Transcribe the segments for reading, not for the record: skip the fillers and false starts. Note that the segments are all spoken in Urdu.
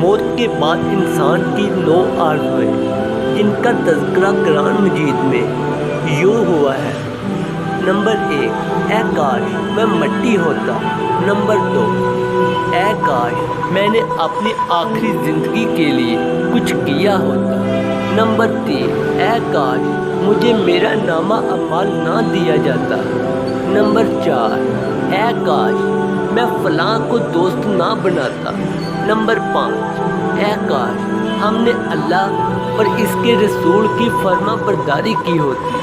موت کے بعد انسان کی 9 آرزوئیں جن کا تذکرہ قرآن مجید میں یوں ہوا ہے۔ نمبر 1، اے کاش میں مٹی ہوتا۔ نمبر 2، اے کاش میں نے اپنی آخری زندگی کے لیے کچھ کیا ہوتا۔ نمبر 3، اے کاش مجھے میرا نامہ اعمال نہ دیا جاتا۔ نمبر 4، اے کاش میں فلاں کو دوست نہ بناتا۔ نمبر 5، اے کاش ہم نے اللہ اور اس کے رسول کی فرما برداری کی ہوتی۔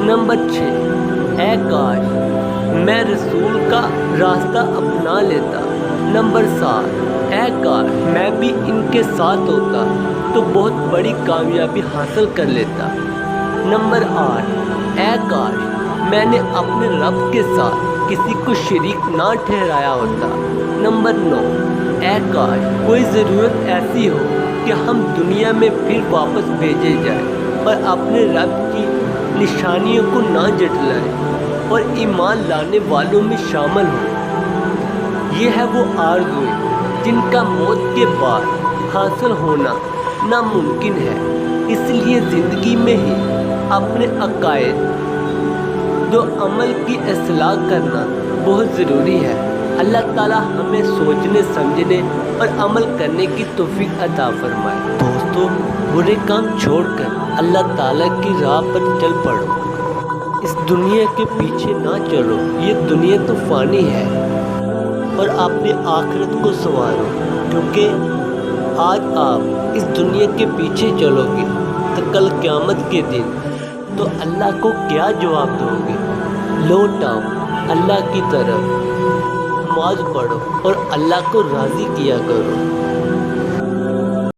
نمبر 6، اے کاش میں رسول کا راستہ اپنا لیتا۔ نمبر 7، اے کاش میں بھی ان کے ساتھ ہوتا تو بہت بڑی کامیابی حاصل کر لیتا۔ نمبر 8، اے کاش میں نے اپنے رب کے ساتھ کسی کو شریک نہ ٹھہرایا ہوتا۔ نمبر 9، اے کاش کوئی ضرورت ایسی ہو کہ ہم دنیا میں پھر واپس بھیجے جائیں اور اپنے رب کی نشانیوں کو نہ جھٹلائیں اور ایمان لانے والوں میں شامل ہوں۔ یہ ہے وہ آرزوئیں جن کا موت کے بعد حاصل ہونا ناممکن ہے۔ اس لیے زندگی میں ہی اپنے عقائد و عمل کی اصلاح کرنا بہت ضروری ہے۔ اللہ تعالیٰ ہمیں سوچنے سمجھنے اور عمل کرنے کی توفیق عطا فرمائے۔ دوستو، برے کام چھوڑ کر اللہ تعالیٰ کی راہ پر چل پڑو۔ اس دنیا کے پیچھے نہ چلو، یہ دنیا تو فانی ہے، اور اپنی آخرت کو سنوارو، کیونکہ آج آپ اس دنیا کے پیچھے چلو گے تو کل قیامت کے دن تو اللہ کو کیا جواب دو گے؟ لوٹ آؤ اللہ کی طرف، نماز پڑھو اور اللہ کو راضی کیا کرو۔